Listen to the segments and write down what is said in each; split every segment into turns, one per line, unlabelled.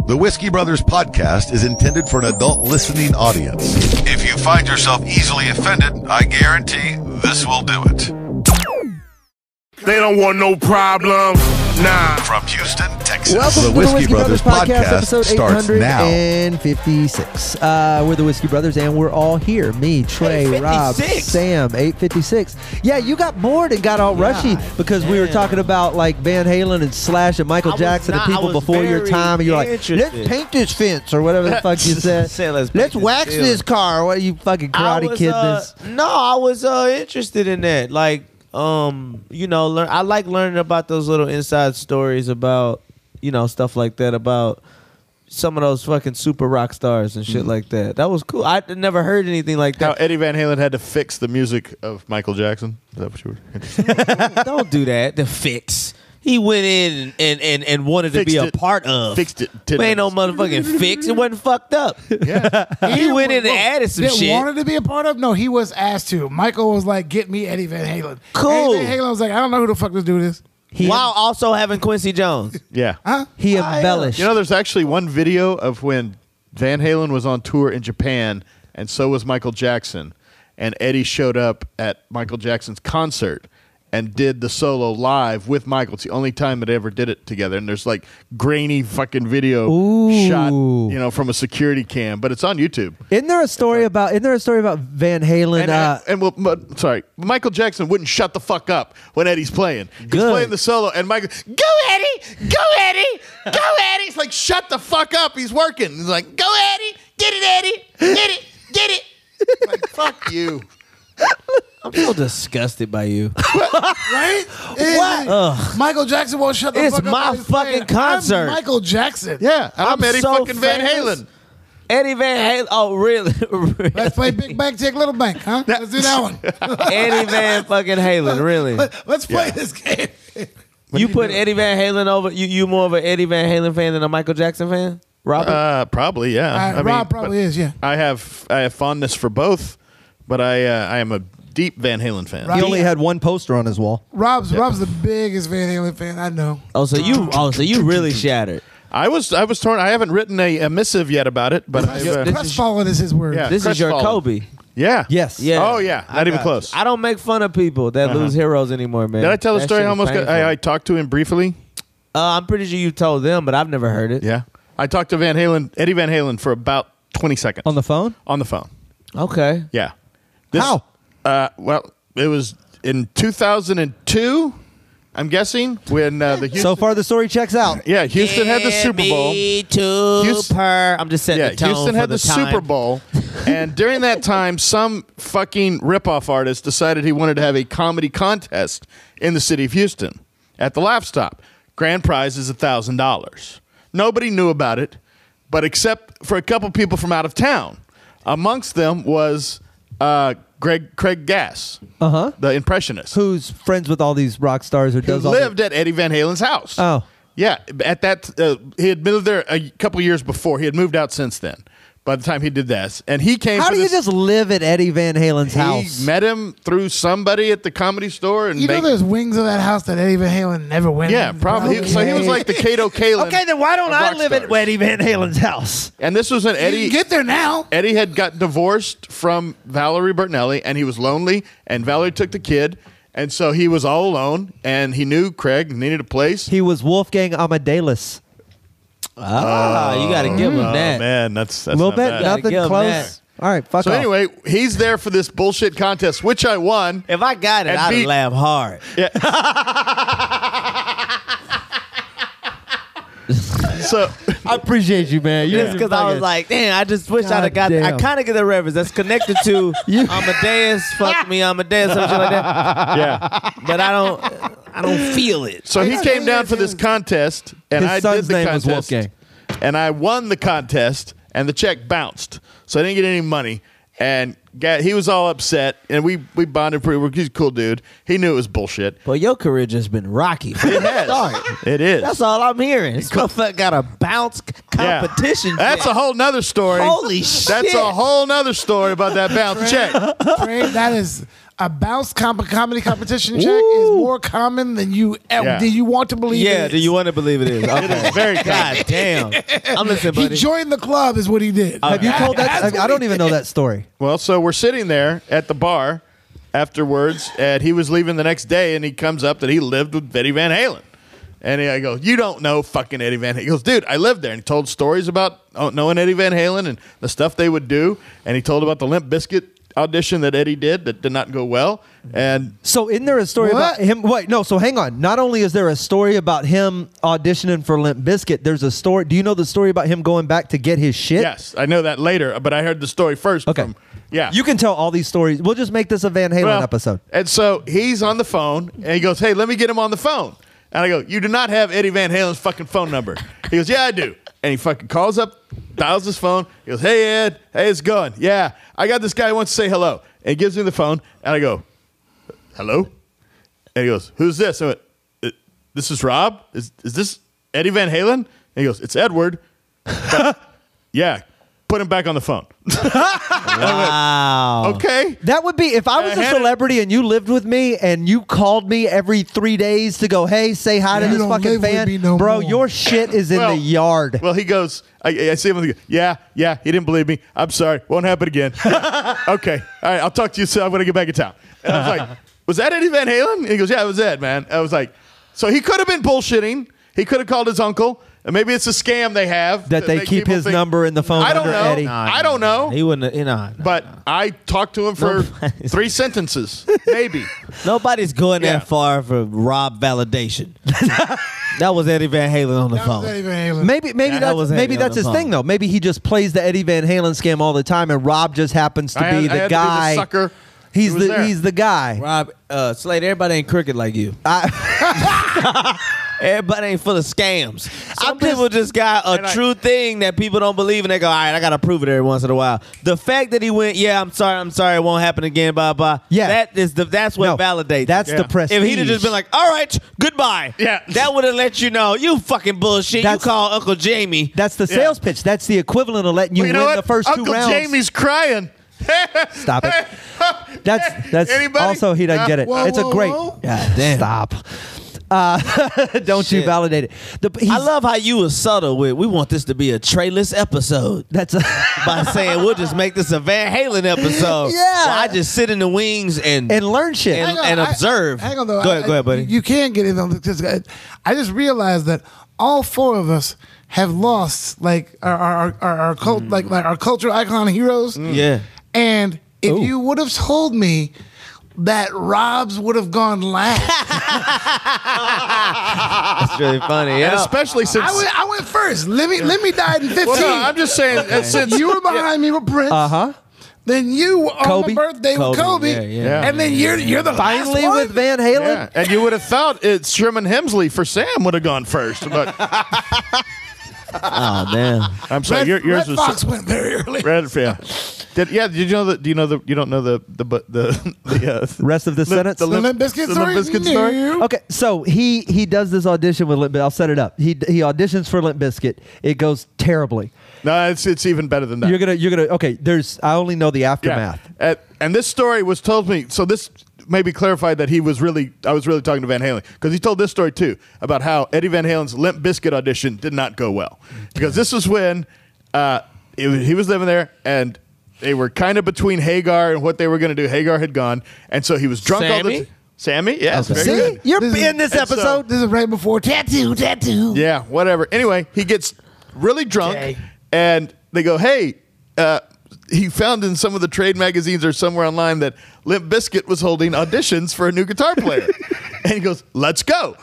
The Whiskey Brothers podcast is intended for an adult listening audience. If you find yourself easily offended, I guarantee this will do it.
They don't want no problems. Nah.
From Houston, Texas.
Welcome
the
to
Whiskey
the Whiskey Brothers podcast, episode
starts now.
856. We're the Whiskey Brothers, and we're all here. Me, Trey, Rob, Sam, 856. Yeah, you got bored and got all rushy because we were talking about like Van Halen and Slash and Michael Jackson and people before your time, and you're like, let's paint this fence or whatever the fuck you said. Let's wax this car. What are you fucking karate kid this?
No, I was interested in that. Like, you know, I like learning about those little inside stories about, you know, stuff like that, about some of those fucking super rock stars and shit like that. That was cool. I never heard anything like that.
How Eddie Van Halen had to fix the music of Michael Jackson. Is that what you were?
Don't do that. The fix. He went in and wanted to be a part of.
Fixed it.
Ain't no motherfucking fix. It wasn't fucked up.
Yeah.
He went in and added some shit.
Wanted to be a part of? No, he was asked to. Michael was like, get me Eddie Van Halen.
Cool.
Eddie Van Halen was like, I don't know who the fuck this dude is.
While also having Quincy Jones.
Yeah.
Huh?
He embellished.
You know, there's actually one video of when Van Halen was on tour in Japan, and so was Michael Jackson. And Eddie showed up at Michael Jackson's concert and did the solo live with Michael. It's the only time that they ever did it together. And there's like grainy fucking video shot, you know, from a security cam, but it's on YouTube.
Isn't there a story about Van Halen?
Sorry, Michael Jackson wouldn't shut the fuck up when Eddie's playing. He's playing the solo, and Michael, go Eddie, go Eddie, go Eddie. It's like, shut the fuck up. He's working. He's like, go Eddie, get it, Eddie, get it, get it. Like, fuck you.
I'm so disgusted by you.
Right?
What?
Michael Jackson won't shut the
It's
fuck up.
my
He's
fucking
playing.
concert.
I'm Michael Jackson.
Yeah, I'm Eddie
so
fucking Van
famous.
Halen.
Eddie Van Halen. Oh, really?
Let's play Big Bank, Take Little Bank, huh? Let's do that one.
Eddie Van fucking Halen, really?
Let's play this game.
You put Eddie Van Halen over, you more of an Eddie Van Halen fan than a Michael Jackson fan? Robert?
Probably, yeah.
Rob probably is, yeah.
I have fondness for both, but I am a deep Van Halen fan.
He only had one poster on his wall.
Rob's the biggest Van Halen fan I know.
So you really shattered.
I was torn. I haven't written a missive yet about it, but
Crestfallen is his word.
Yeah.
This is your
Crestfallen.
Kobe.
Yeah.
Yes.
Yeah.
Oh yeah. Not even close.
I don't make fun of people that lose heroes anymore, man.
Did I tell the
That
story?
shit is painful.
I talked to him briefly.
I'm pretty sure you told them, but I've never heard it.
Yeah. I talked to Eddie Van Halen, for about 20 seconds.
On the phone?
On the phone.
Okay.
Yeah.
How?
Well, it was in 2002, I'm guessing, when the Houston...
So far, the story checks out.
Yeah, Houston had the Super Bowl.
I'm just setting the tone
Houston
for
had the
time.
Super Bowl, and during that time, some fucking ripoff artist decided he wanted to have a comedy contest in the city of Houston at the Laugh Stop. Grand prize is $1,000. Nobody knew about it, but except for a couple people from out of town. Amongst them was Craig Gass, the impressionist,
Who's friends with all these rock stars or
who
does all
lived at Eddie Van Halen's house.
Oh.
Yeah, at that he had lived there a couple years before. He had moved out since then. By the time he did this, and he came.
How
for
do you
this,
just live at Eddie Van Halen's house?
He met him through somebody at the Comedy Store, and
You know there's wings of that house that Eddie Van Halen never went
yeah,
in?
probably.
Okay.
So he was like the Kato Kalin.
Okay, then why don't
of
I
rock
live
stars.
at Eddie Van Halen's house?
And this was an
You
Eddie.
can get there now.
Eddie had got divorced from Valerie Bertinelli, and he was lonely, and Valerie took the kid, and so he was all alone, and he knew Craig needed a place.
He was Wolfgang Amadeus.
You got to give him that.
Oh, man, that's
A little
not
bit,
bad.
nothing
give him
close.
that.
All right, fuck
So
off.
anyway, he's there for this bullshit contest, which I won.
If I got it,
And
I'd
beat-
laugh hard.
So
I appreciate you, man.
Just because I was like, damn, I just wish I'd have got
God
I
damn.
kind of get the reference. That's connected to Amadeus, fuck me, Amadeus, some shit like that.
yeah.
But I don't feel it.
So he came down for this contest, and
His
I
son's
did the
name was
contest,
Wolfgang.
and I won the contest, and the check bounced, so I didn't get any money. And he was all upset, and we bonded pretty well. He's a cool dude. He knew it was bullshit.
Well, your career just been rocky from
It
the
has.
start.
It is.
That's all I'm hearing. This motherfucker got a bounce
Yeah.
competition.
That's
check.
a whole nother story.
Holy shit.
That's a whole nother story about that bounce check.
Craig, that is a bounce comedy competition, Jack, is more common than you want to believe.
Yeah,
it
do
is.
you want to believe it is? Okay.
Very
God damn. I'm listening,
He
buddy.
joined the club, is what he did.
Have you told that? I don't even know that story.
Well, so we're sitting there at the bar afterwards, and he was leaving the next day, and he comes up that he lived with Eddie Van Halen. And I go, you don't know fucking Eddie Van Halen. He goes, dude, I lived there. And he told stories about knowing Eddie Van Halen and the stuff they would do. And he told about the Limp Bizkit audition that Eddie did that did not go well. And
So isn't there a story about him? Wait, no. So hang on. Not only is there a story about him auditioning for Limp Bizkit, there's a story. Do you know the story about him going back to get his shit?
yes, I know that later, but I heard the story first.
Okay.
Yeah.
You can tell all these stories. We'll just make this a Van Halen
Well,
episode.
And so he's on the phone, and he goes, hey, let me get him on the phone. And I go, you do not have Eddie Van Halen's fucking phone number. He goes, yeah, I do. And he fucking calls up, dials his phone. He goes, hey, Ed. Hey, it's going. Yeah, I got this guy who wants to say hello. And he gives me the phone, and I go, hello? And he goes, who's this? I went, this is Rob? Is this Eddie Van Halen? And he goes, it's Edward. Yeah, put him back on the phone.
Wow.
Okay.
That would be if I was a
Hannah-
celebrity and you lived with me and you called me every 3 days to go, hey, say hi to
You
this
don't
fucking
live with
fan,
me no
bro.
more.
Your shit is in the yard.
Well, he goes, I see him. And he goes, yeah, he didn't believe me. I'm sorry. Won't happen again. Yeah. Okay. All right. I'll talk to you soon. I'm going to get back in town. And I was like, was that Eddie Van Halen? And he goes, yeah, it was Ed, man. I was like, so he could have been bullshitting. He could have called his uncle. And maybe it's a scam they have.
That they
make
keep
people
his
think-
number in the phone
I don't
under
know.
Eddie.
I don't know.
He wouldn't,
But I talked to him for 3 sentences, maybe.
nobody's going
Yeah.
that far for Rob validation. That was Eddie Van Halen on the
That was
phone.
Eddie Van Halen.
Maybe
Yeah, that
that's
was
maybe
Eddie
that's
on
his
the
thing
phone.
though. Maybe he just plays the Eddie Van Halen scam all the time, and Rob just happens to be
I
the
had to be
guy.
the sucker.
He's
who was there.
the guy.
Rob, Slade, everybody ain't crooked like you. Everybody ain't full of scams. Some people just got a true thing that people don't believe, and they go, all right, I got to prove it every once in a while. The fact that he went, yeah, I'm sorry, it won't happen again, blah, blah.
Yeah.
That's what validates.
That's
Yeah.
the prestige.
If he'd have just been like, all right, goodbye.
Yeah.
That would have let you know, you fucking bullshit.
That's-
You call Uncle Jamie.
That's the sales pitch. That's the equivalent of letting you
Well,
win
know what?
the first
Uncle
2 rounds.
Jamie's crying.
Stop it. That's
Anybody?
also he doesn't get it.
Whoa,
It's a
whoa,
great.
whoa.
God damn. Stop. Don't you
Shit.
validate it?
I love how you were subtle with, we want this to be a trailess episode.
That's
By saying, we'll just make this a Van Halen episode.
Yeah.
Where I just sit in the wings and
learn shit.
and-
Hang on,
observe.
Hang on, though.
Go ahead, buddy.
You can't get in on this. I just realized that all 4 of us have lost like our cult, like our cultural icon heroes.
Yeah.
And if you would have told me that Rob's would have gone last,
That's really funny.
And
Yeah.
especially since.
I went first. Lemmy died in 15.
Well, no, I'm just saying, since
You were behind me with Prince. Then you on
Kobe.
my birthday with Kobe.
Yeah.
And then you're the
Finally
last one?
with Van Halen.
Yeah, and you would have thought it's Sherman Hemsley for Sam would have gone first, but
Oh, damn.
I'm sorry, yours
Red
was
Fox went very early.
Red. Yeah, did you know that? Do you know the? You don't know the
Rest of the sentence.
The Limp Bizkit
the Limp
story?
Bizkit story?
No.
Okay, so he does this audition with Limp Bizkit. I'll set it up. He auditions for Limp Bizkit. It goes terribly.
No, it's even better than that.
You're gonna. Okay, I only know the aftermath.
Yeah. And this story was told me. So this maybe clarified that I was really talking to Van Halen because he told this story too about how Eddie Van Halen's Limp Bizkit audition did not go well because this was when he was living there and they were kind of between Hagar and what they were going to do. Hagar had gone, and so he was drunk all the
Sammy?
time. Sammy, yes,
Okay.
very
See,
good.
you're
This is-
in this
and so-
episode.
This is right before tattoo.
Yeah, whatever. Anyway, he gets really drunk, and they go, "Hey." He found in some of the trade magazines or somewhere online that Limp Bizkit was holding auditions for a new guitar player. And he goes, let's go.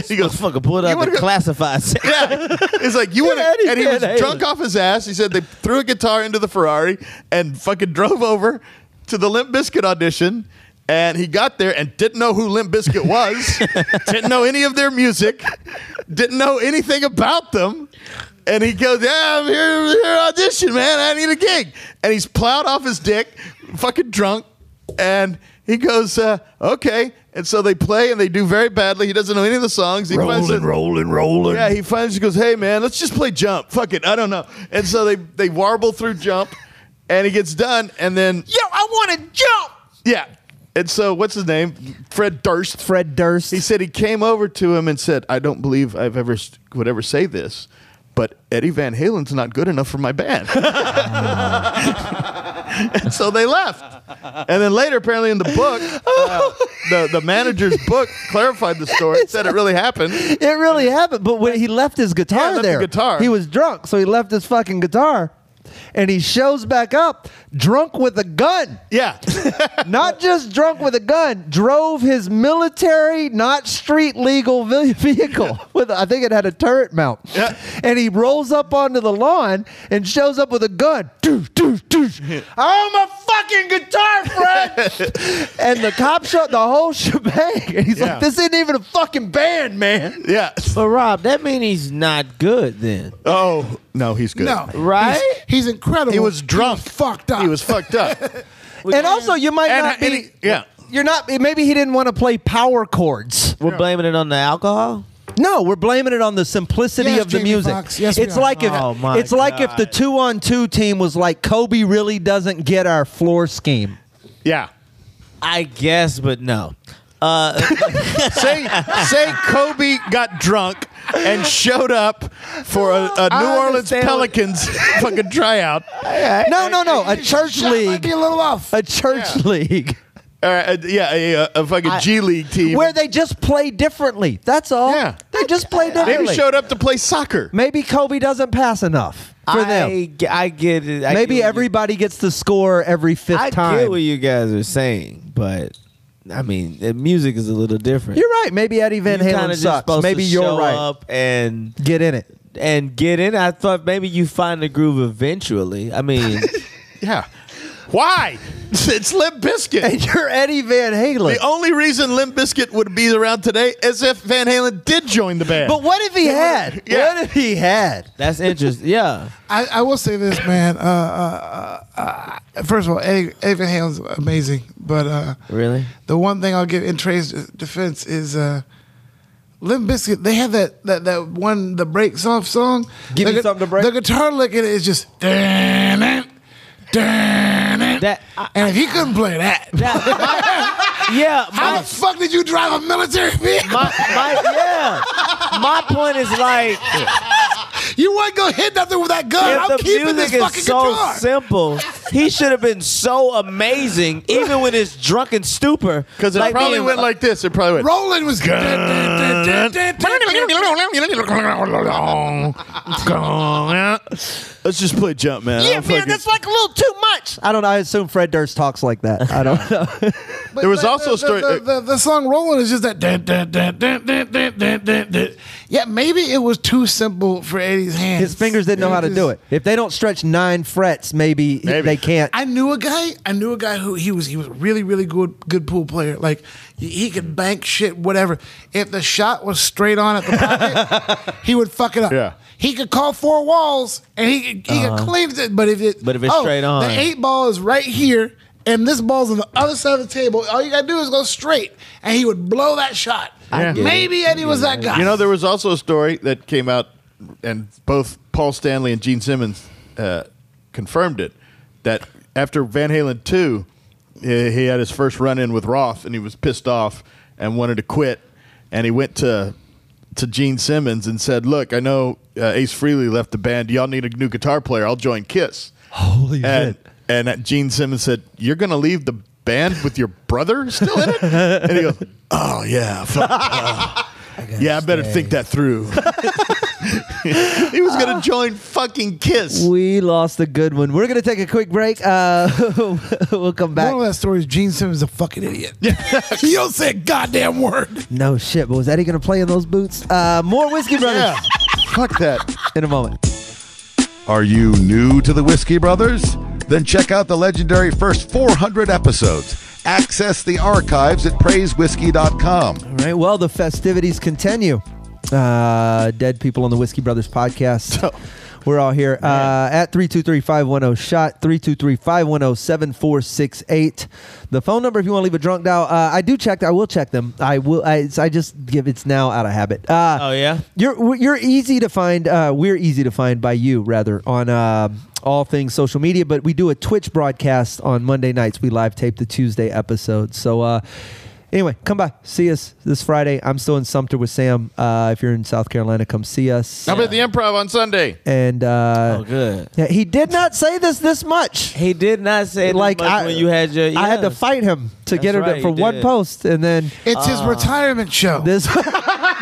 He goes,
Motherfucker pulled
"You
out
wanna
the
go?"
classified section.
Yeah. It's like, you want to,
Eddie
and he was
Van Halen.
drunk off his ass. He said they threw a guitar into the Ferrari and fucking drove over to the Limp Bizkit audition. And he got there and didn't know who Limp Bizkit was, didn't know any of their music, didn't know anything about them. And he goes, yeah, I'm here to audition, man. I need a gig. And he's plowed off his dick, fucking drunk. And he goes, okay. And so they play and they do very badly. He doesn't know any of the songs. He rolling. Yeah, he finally goes, hey, man, let's just play Jump. Fuck it. I don't know. And so they warble through Jump. And he gets done. And then,
Yo, I want to jump.
yeah. And so, what's his name? Fred Durst.
Fred Durst.
He said he came over to him and said, "I don't believe I would ever say this, but Eddie Van Halen's not good enough for my band." And so they left. And then later, apparently in the book, the manager's book clarified the story. Said it really happened.
It really happened. But when he left his guitar
left
there,
the guitar.
He was drunk, so he left his fucking guitar. And he shows back up drunk with a gun.
Yeah.
Not just drunk with a gun, drove his military, not street legal vehicle. With I think it had a turret mount.
Yeah.
And he rolls up onto the lawn and shows up with a gun. I'm a fucking guitar, Fred. And the cop shot the whole shebang. And he's like, this isn't even a fucking band, man.
Yeah.
But Rob, that means he's not good then.
Oh, no, he's good.
No.
Right?
He's incredible.
He was drunk.
He was fucked up.
He was fucked up.
And also, you might
And-
not be.
and he- yeah.
You're not. Maybe he didn't want to play power chords.
We're blaming it on the alcohol?
No, we're blaming it on the simplicity
Yes,
of the
Jamie
music.
Foxx. Yes, we
it's
are.
like if
Oh, my
it's like if the 2-on-2 team was like Kobe really doesn't get our floor scheme.
Yeah.
I guess, but no.
Say Kobe got drunk and showed up for a New Orleans
understand
Pelicans fucking tryout.
No, a church
Shot might
league,
be a little off.
a church league
A fucking G League team.
where they just play differently. That's all.
Yeah.
They just play differently.
Maybe showed up to play soccer.
Maybe Kobe doesn't pass enough for them.
I get it.
Maybe everybody gets to score every fifth
I
time.
get what you guys are saying, but I mean, the music is a little different.
You're right. Maybe Eddie Van
kinda
Halen
just
sucks.
supposed
Maybe
to
you're
show
right.
up and
Get in it.
get in. I thought maybe you find the groove eventually. I mean,
Yeah. Why? It's Limp Bizkit.
And you're Eddie Van Halen.
The only reason Limp Bizkit would be around today is if Van Halen did join the band.
But what if he had?
Yeah.
What if he had?
that's interesting. Yeah.
I will say this, man. First of all, Eddie Van Halen's amazing, but
Really?
the one thing I'll give in Trey's defense is Limp Bizkit. They have that one, the breaks off song.
Give me something to break.
The guitar lick in it is just
That
and if he couldn't play that,
yeah.
how the fuck did you drive a military vehicle?
My point is like,
You wasn't gonna hit nothing with that gun.
if
I'm
the
keeping this
music
fucking
is so
guitar.
simple, he should have been so amazing, even with his drunken stupor.
Because it probably
being-
went like this. It probably went.
Roland was
Let's just play Jump, man.
Yeah, man, that's like a little too much. I don't know. I assume Fred Durst talks like that. I don't know.
There was also a story.
The song "Rolling" is just that. Yeah, maybe it was too simple for Eddie's hands.
His fingers didn't know how to do it. If they don't stretch 9 frets, maybe. They can't.
I knew a guy who he was really good pool player. Like he could bank shit, whatever. If the shot was straight on at the pocket, he would fuck it up.
Yeah.
He could call 4 walls and he could clean it. But if it's
straight on,
the 8 ball is right here and this ball's on the other side of the table. All you gotta do is go straight, and he would blow that shot.
Yeah.
Maybe Eddie was that guy.
You know, there was also a story that came out, and both Paul Stanley and Gene Simmons confirmed it, that after Van Halen 2, he had his first run-in with Roth, and he was pissed off and wanted to quit, and he went to Gene Simmons and said, "Look, I know Ace Frehley left the band. Y'all need a new guitar player. I'll join Kiss."
Holy
And Gene Simmons said, "You're going to leave the band with your brother still in it?" And he goes, "Oh, yeah. Fuck. I better think that through." He was going to join fucking Kiss.
We lost a good one. We're going to take a quick break. We'll come back.
Moral of that story is Gene Simmons is a fucking idiot. You don't say a goddamn word.
No shit, but was Eddie going to play in those boots? More Whiskey Brothers
Yeah. Fuck that.
in a moment.
Are you new to the Whiskey Brothers? Then check out the legendary first 400 episodes. Access the archives at praisewhiskey.com.
All right, well, the festivities continue. Dead People on the Whiskey Brothers podcast. We're all here at 323-510-SHOT, 323-510-7468. The phone number if you want to leave a drunk dial. I will check them. I just give it's now out of habit.
Oh yeah.
You're easy to find. We're easy to find by you rather on all things social media. But we do a Twitch broadcast on Monday nights. We live tape the Tuesday episode. So anyway, come by. See us this Friday. I'm still in Sumter with Sam. If you're in South Carolina, come see us.
I'll be at the Improv on Sunday.
And
good.
Yeah, he did not say this much.
He did not say
Like,
much when you had your.
I had to fight him to get him
right,
for
you
one
did.
post, and then
It's his retirement show.
this.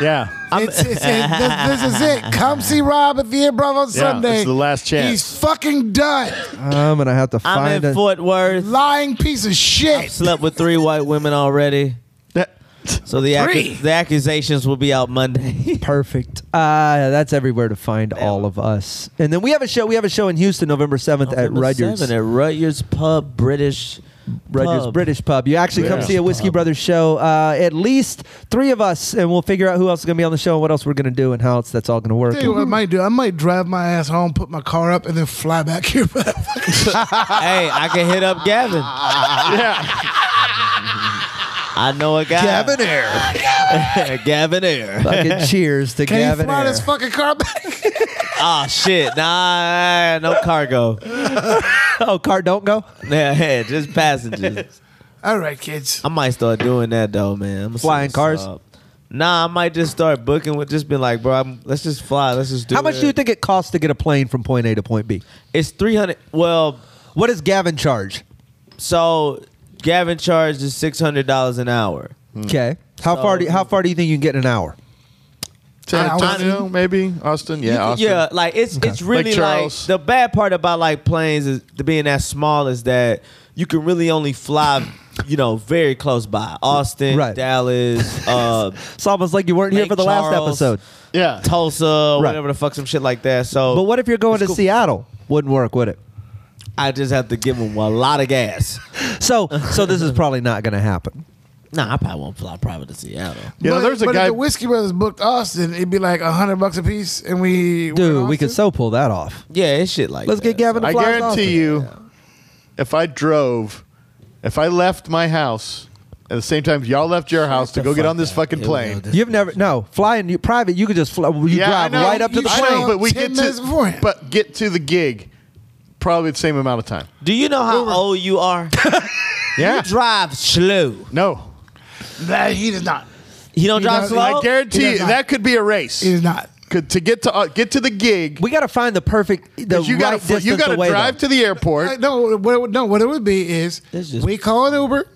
Yeah.
This is it. Come see Rob at the Improv on Sunday.
it's the last chance.
He's fucking done.
I'm gonna have to
I'm
find
in
it.
Fort Worth.
Lying piece of shit.
Slept with 3 white women already. So the
Three?
the accusations will be out Monday.
Perfect. That's everywhere to find all of us. And then we have a show. We have a show in Houston, November 7th at
November
Rudyard's.
7 at Rudyard's Pub, British Pub.
British Pub. You actually come
Yeah.
see a Whiskey Brothers show. At least 3 of us, and we'll figure out who else is going to be on the show and what else we're going to do and how that's all going to work.
Tell you what I might do. I might drive my ass home, put my car up, and then fly back here.
Hey, I can hit up Gavin. I know a guy.
Gavin Air.
Gavin Air.
Fucking cheers to
Can you
Gavin
fly
Air.
this fucking car back?
Oh shit! Nah, no cargo.
Oh, car don't go?
Yeah, just passengers.
All right, kids.
I might start doing that though, man. I'm gonna
Flying
see what's
cars?
up. Nah, I might just start booking with just being like, bro, let's just fly. Let's just do it.
How much do you think it costs to get a plane from point A to point B?
It's 300. Well,
What does Gavin charge?
so Gavin charges $600 an hour.
Okay. How far do you think you can get in an hour?
San
Austin?
Antonio, maybe? Austin? Yeah, Austin.
Yeah, like it's really
Lake
like
Charles.
the bad part about like planes is being that small is that you can really only fly, very close by. Austin,
Right.
Dallas,
It's almost like you weren't here
Lake
for the last
Charles.
episode.
Yeah.
Tulsa,
Right.
whatever the fuck, some shit like that. So
But what if you're going to
cool.
Seattle? Wouldn't work, would it?
I just have to give them a lot of gas.
So this is probably not going to happen.
Nah, I probably won't fly private to Seattle.
There's a
but
guy.
if the Whiskey Brothers booked Austin, it'd be like $100 a piece, and we
Dude, we could so pull that off.
Yeah, it's shit like
Let's
that.
get Gavin to
I
fly us
guarantee
Austin.
you, if I left my house at the same time y'all left your house to
the
go get
fuck
on this
up.
fucking
Here we
plane.
go.
You've never flying private. You could just fly. You
Yeah, I
drive
know.
right up to the
You
plane.
show
but we
10
get
minutes
to
beforehand.
but get to the gig probably the same amount of time.
Do you know how old you are?
Yeah.
You drive slow.
No.
That he does not.
He don't
He
drive
does-
slow?
I guarantee
He
you
does not.
that could be a race.
He does not.
To get to the gig,
We got to find the perfect, the
'cause you
right
gotta
distance
drive
away.
to the airport.
No, what it would be is
It's just-
we call an Uber,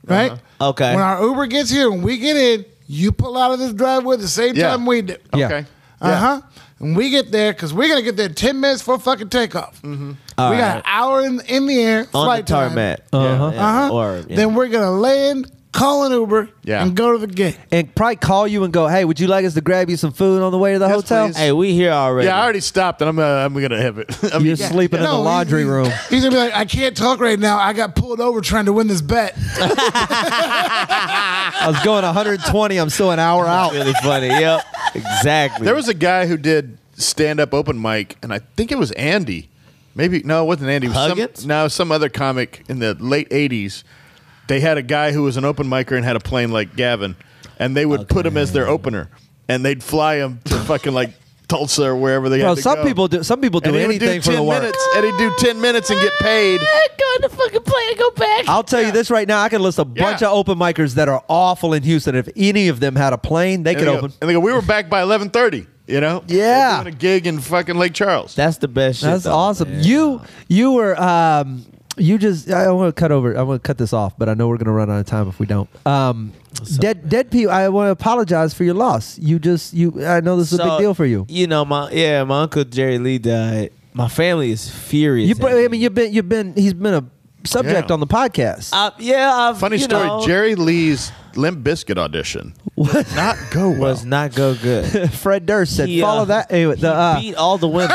right?
Okay.
When our Uber gets here and we get in, you pull out of this driveway at the same
Yeah.
time we do.
Yeah.
Okay.
And we get there because we're gonna get there 10 minutes before fucking takeoff.
Mm-hmm.
All
we got
right.
an hour in the air
On the
flight time.
tarmac.
Uh-huh.
Yeah. Or, yeah.
Then we're gonna land, call an Uber,
Yeah.
and go to the gig.
And probably call you and go, hey, would you like us to grab you some food on the way to the
Yes,
hotel?
please.
Hey, we here already.
Yeah, I already stopped, and I'm gonna have it. I mean,
You're sleeping in the laundry room.
He's gonna be like, I can't talk right now. I got pulled over trying to win this bet.
I was going 120. I'm still an hour out.
Really funny. Yep. Exactly.
there was a guy who did stand-up open mic, and I think it was Andy. Maybe no, it wasn't Andy. It was
Huggins?
some other comic in the late '80s. They had a guy who was an open micer and had a plane like Gavin, and they would put him as their opener, and they'd fly him to fucking like Tulsa or wherever they
Bro,
had to
some
go.
people do. Some people do
And he would
anything
do
for the
10
work.
minutes, and he'd do 10 minutes and get paid.
Go in the fucking plane and go back.
I'll tell you this right now. I can list a bunch
Yeah.
of open micers that are awful in Houston. If any of them had a plane, they
And
could
they go,
open.
and they go, we were back by 11:30. You know?
Yeah.
They're doing a gig in fucking Lake Charles.
That's the best shit.
That's
though,
awesome.
man.
You were you just I want to cut over. I want to cut this off, but I know we're going to run out of time if we don't. Dead people. I want to apologize for your loss. I know this is a big deal for you.
You know, my uncle Jerry Lee died. My family is furious.
You,
at me.
I mean, he's been a subject
Yeah.
on the podcast.
Funny story. Jerry Lee's Limp Bizkit audition not go well.
was not go good.
Fred Durst said,
He,
"Follow that." Anyway,
He beat all the women.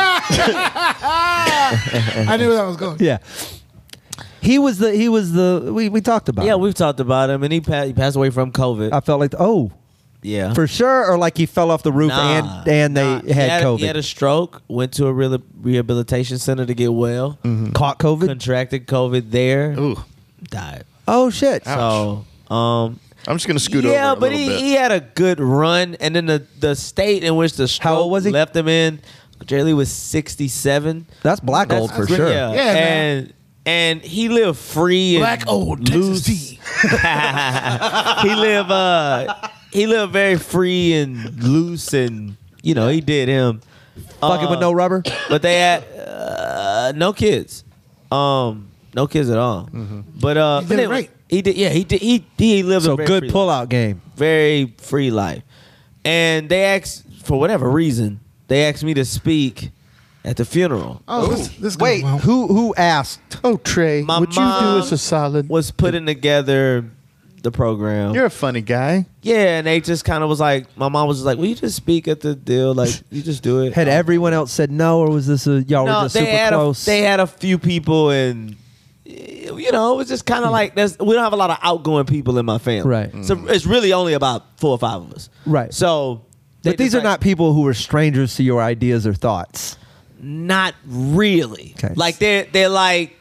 I knew where that was going.
yeah, he was the. We talked about.
Yeah,
him.
we've talked about him, and he passed away from COVID.
I felt like
yeah,
for sure, or like he fell off the roof
Nah,
and
nah.
they had COVID.
He had a stroke. Went to a rehabilitation center to get well.
Caught COVID.
Contracted COVID there.
Ooh.
Died.
Oh shit!
So,
I'm just going to scoot over
yeah,
a
but
little bit.
he had a good run, and then the state in which the
How old
stroke
was he?
left him in Jerry Lee was 67.
That's black old for sure.
Yeah,
Yeah, man.
and he lived free and
Black old
loose.
Texas tea.
He lived very free and loose, and he did him.
Fucking with no rubber.
But they had no kids, no kids at all. But
He did it right.
He did. Yeah, he did. He lived
So
a very
good
free
pullout
life.
game.
Very free life. And they asked, for whatever reason, they asked me to speak at the funeral.
Oh, this goes
Wait,
well.
who asked?
Oh, Trey,
My
would you do
mom
us a solid?
Was putting together the program.
You're a funny guy.
Yeah, and they just kind of was like, my mom was just like, will you just speak at the deal? Like, you just do it.
Had everyone else said no, or was this y'all were just super close?
They had a few people, and it was just kind of like we don't have a lot of outgoing people in my family,
Right.
So it's really only about 4 or 5 of us,
Right.
So,
But these are not people who are strangers to your ideas or thoughts.
not really.
Okay.
Like they're like,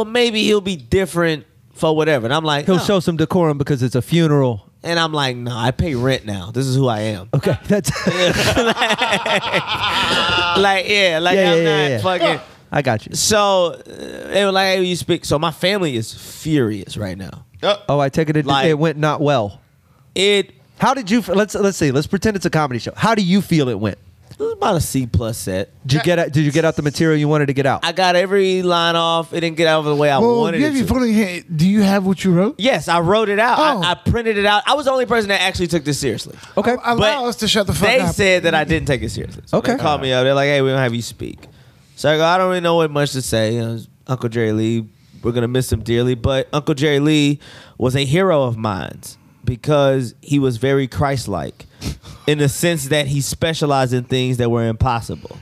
maybe he'll be different for whatever, and I'm like,
He'll
no.
show some decorum because it's a funeral.
And I'm like, no, I pay rent now. This is who I am.
Okay, that's
I'm not fucking.
I got you.
So they were like, hey, you speak. So my family is furious right now.
Oh, I take it it went not well. How did you? Let's see. Let's pretend it's a comedy show. How do you feel it went?
It was about a C+ set.
Did you get out the material you wanted to get out?
I got every line off. It didn't get out the way I
Well,
wanted
you have
it
your
to.
phone in your hand. Do you have what you wrote?
Yes, I wrote it out.
Oh.
I printed it out. I was the only person that actually took this seriously.
Okay.
Allow us to shut the fuck
They
up.
said that I didn't take it seriously. So
Okay.
They called me up. They're like, hey, we're going to have you speak. So I go, I don't really know what much to say. Uncle Jerry Lee, we're going to miss him dearly. But Uncle Jerry Lee was a hero of mine because he was very Christ-like in the sense that he specialized in things that were impossible.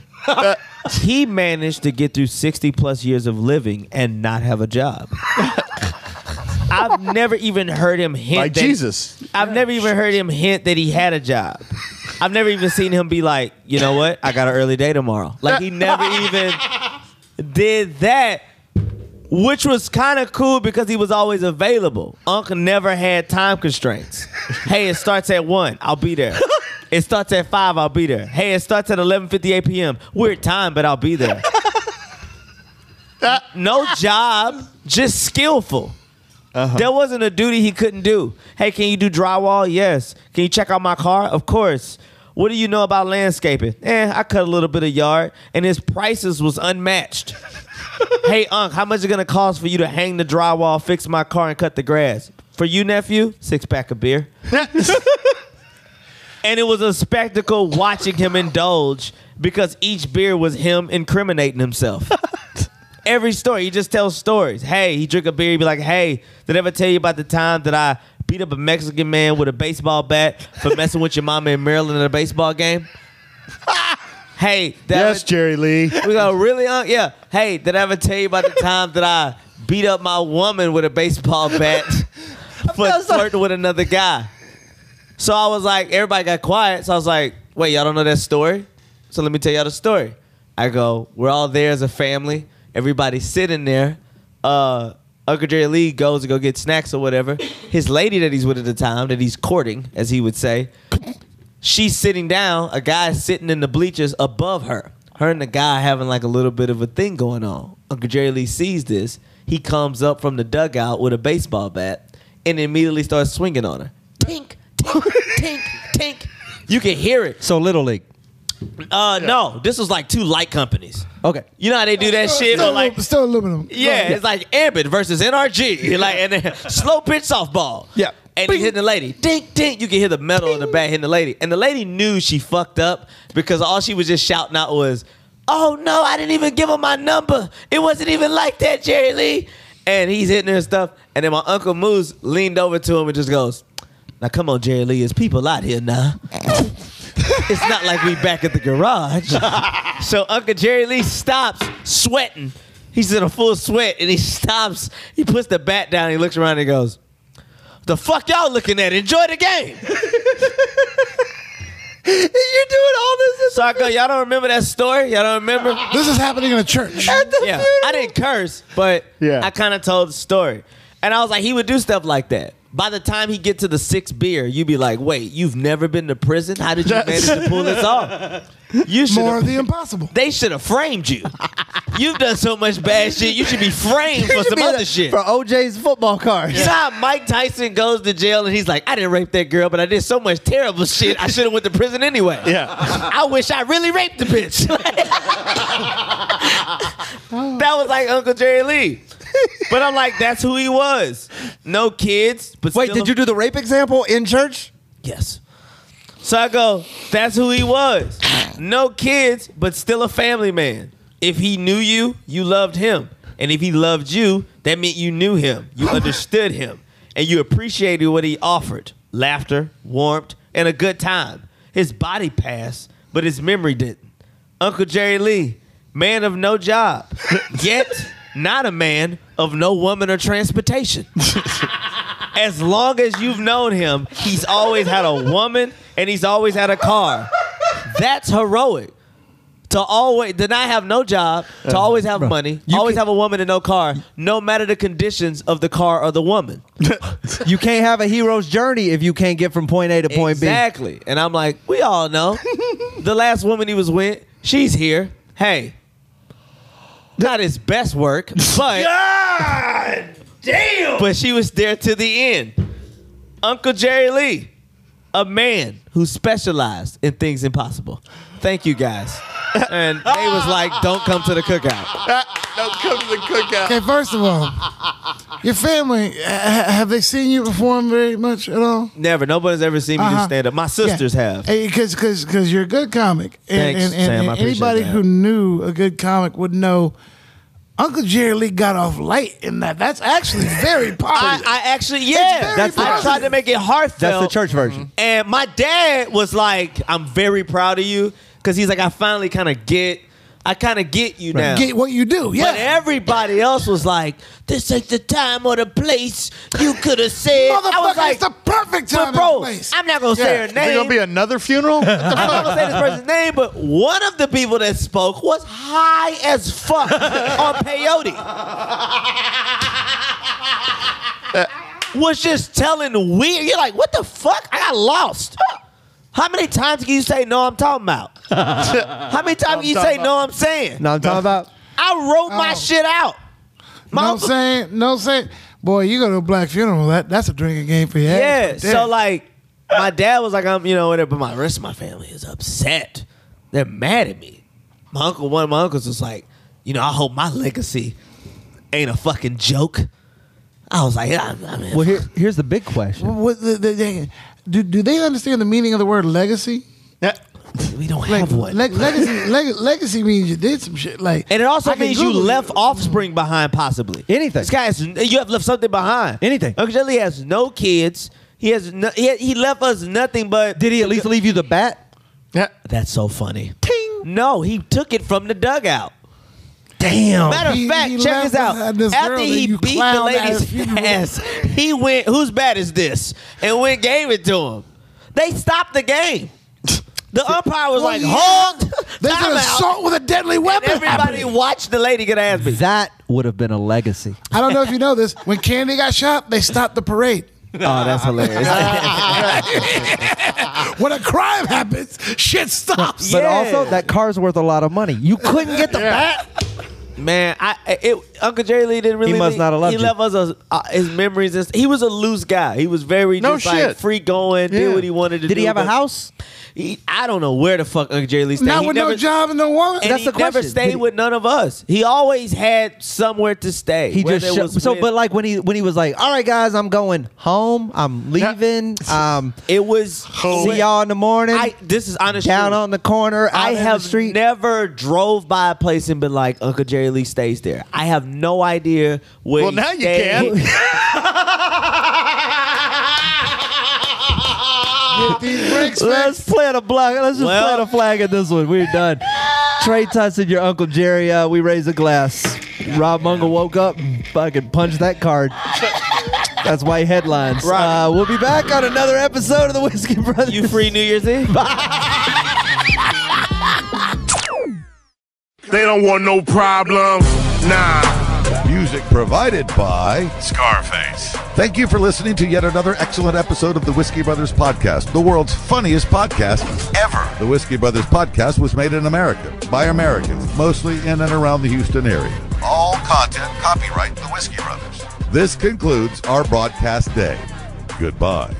He managed to get through 60+ years of living and not have a job. I've never even heard him hint
Like
that
Jesus.
I've never even heard him hint that he had a job. I've never even seen him be like, you know what? I got an early day tomorrow. Like, he never even did that, which was kind of cool because he was always available. Uncle never had time constraints. Hey, it starts at 1. I'll be there. It starts at 5. I'll be there. Hey, it starts at 11:58 p.m. Weird time, but I'll be there. No job, just skillful. There wasn't a duty he couldn't do. Hey, can you do drywall? Yes. Can you check out my car? Of course. What do you know about landscaping? I cut a little bit of yard, and his prices was unmatched. Hey, Unc, how much is it going to cost for you to hang the drywall, fix my car, and cut the grass? For you, nephew, 6-pack of beer. And it was a spectacle watching him indulge because each beer was him incriminating himself. Every story, he just tells stories. Hey, he drink a beer, he'd be like, hey, did I ever tell you about the time that I beat up a Mexican man with a baseball bat for messing with your mama in Maryland at a baseball game? Hey,
Yes, Jerry Lee.
we go, really, Unc? Yeah. Hey, did I ever tell you about the time that I beat up my woman with a baseball bat for flirting with another guy? So I was like, everybody got quiet. So I was like, wait, y'all don't know that story? So let me tell y'all the story. I go, we're all there as a family. Everybody's sitting there. Uncle Jerry Lee goes to go get snacks or whatever. His lady that he's with at the time, that he's courting, as he would say, she's sitting down. A guy's sitting in the bleachers above her. Her and the guy having like a little bit of a thing going on. Uncle Jerry Lee sees this. He comes up from the dugout with a baseball bat and immediately starts swinging on her. Tink, tink, tink, tink. You can hear it.
So Little League.
No, this was like 2 light companies.
Okay.
You know how they do that shit? Or like,
Still aluminum.
yeah, it's like Ambit versus NRG. Like, and then slow pitch softball.
Yeah.
And he's hitting the lady. Dink, dink. You can hear the metal in the bat hitting the lady. And the lady knew she fucked up because all she was just shouting out was, oh, no, I didn't even give him my number. It wasn't even like that, Jerry Lee. And he's hitting her and stuff. And then my Uncle Moose leaned over to him and just goes, now, come on, Jerry Lee. There's people out here now. It's not like we back at the garage. So Uncle Jerry Lee stops sweating. He's in a full sweat, and he stops. He puts the bat down. He looks around and he goes, the fuck y'all looking at? Enjoy the game. You're doing all this. So I go, y'all don't remember that story? Y'all don't remember?
This is happening in a church.
Yeah. I didn't curse, but
Yeah.
I kind of told the story. And I was like, he would do stuff like that. By the time he get to the 6th beer, you be like, wait, you've never been to prison? How did you manage to pull this off? You
More of the impossible.
They should have framed you. You've done so much bad shit. You should be framed for some other shit.
For OJ's football cards.
You know how Mike Tyson goes to jail and he's like, I didn't rape that girl, but I did so much terrible shit, I should have went to prison anyway.
Yeah.
I wish I really raped the bitch. That was like Uncle Jerry Lee. But I'm like, that's who he was. No kids. But
Wait,
still
did you do the rape example in church?
Yes. So I go, that's who he was. No kids, but still a family man. If he knew you, you loved him. And if he loved you, that meant you knew him. You understood him. And you appreciated what he offered. Laughter, warmth, and a good time. His body passed, but his memory didn't. Uncle Jerry Lee, man of no job, yet not a man of no woman or transportation. As long as you've known him, he's always had a woman and he's always had a car. That's heroic. To not have no job, to always have money, always have a woman and no car, no matter the conditions of the car or the woman.
You can't have a hero's journey if you can't get from point A to point B.
Exactly. And I'm like, we all know. The last woman he was with, she's here. Hey, not his best work, but
God damn.
but she was there to the end. Uncle Jerry Lee, a man who specialized in things impossible. Thank you, guys. And they was like, don't come to the cookout.
Don't come to the cookout.
Okay, first of all, your family, have they seen you perform very much at all?
Never. Nobody's ever seen me do stand up. My sisters have.
Because you're a good comic.
Thanks, Sam, I appreciate
anybody
that.
who knew a good comic would know Uncle Jerry Lee got off light in that. That's actually very positive.
I actually, yeah.
It's very
I tried to make it heartfelt.
That's the church version.
And my dad was like, I'm very proud of you. Because he's like, I finally kind of get you now.
Get what you do, yeah.
But everybody else was like, this ain't the time or the place. You could have said.
Motherfucker,
I was like,
it's the perfect time
but bro,
and place.
I'm not going to say her
Is there
name.
gonna be another funeral?
I'm not going to say this person's name, but one of the people that spoke was high as fuck on peyote. Was just telling weird. You're like, what the fuck? I got lost. How many times can you say no I'm talking about? How many times can you say no I'm saying?
No, I'm talking about.
I wrote my shit out.
No saying. Boy, you go to a black funeral, that's a drinking game for you.
Yeah, so like, my dad was like, I'm, whatever, but my rest of my family is upset. They're mad at me. One of my uncles was like, I hope my legacy ain't a fucking joke. I was like, I mean,
Well, here's the big question.
Do they understand the meaning of the word legacy?
we don't have one.
Legacy means you did some shit. And
it also means you left offspring behind, possibly.
Anything.
This guy you have left something behind.
Anything.
Uncle Jelly has no kids. He left us nothing but.
Did he at least leave you the bat?
Yeah.
That's so funny. Ting. No, he took it from the dugout.
Damn.
Matter of fact, check this out. After he beat the lady's ass, he went, whose bat is this? And went gave it to him. They stopped the game. The umpire was like, hold.
There's an assault with a deadly weapon.
And everybody watched the lady get ass beat.
That would have been a legacy.
I don't know if you know this. When Candy got shot, they stopped the parade.
Oh, that's hilarious.
When a crime happens, shit stops.
But also, that car's worth a lot of money. You couldn't get the bat.
Man, Uncle Jerry Lee didn't really.
He must not have loved
He
you.
left us his memories. He was a loose guy. He was very like free going, did what he wanted to do.
Did he have a house?
I don't know where the fuck Uncle Jerry Lee stayed.
Not with no job and no woman.
And
That's
he
the
never
question.
stayed with none of us. He always had somewhere to stay.
He just but like when he was like, all right, guys, I'm going home. I'm leaving.
It was
See y'all in the morning.
This is honest.
Down on the corner.
I
out in
have
the street.
never drove by a place and been like, Uncle Jerry Lee stays there. I have no idea where.
Well,
he
now you
stayed.
Let's plant a block. Let's just plant a flag in this one. We're done. Trey Tutson, your Uncle Jerry. We raise a glass. Rob Mungle woke up and fucking punched that card. That's why headlines. We'll be back on another episode of the Whiskey Brothers.
You free New Year's Eve?
They don't want no problems. Nah.
Music provided by
Scarface.
Thank you for listening to yet another excellent episode of the Whiskey Brothers Podcast, the world's funniest podcast ever. The Whiskey Brothers Podcast was made in America by Americans, mostly in and around the Houston area. All content copyright the Whiskey Brothers. This concludes our broadcast day. Goodbye.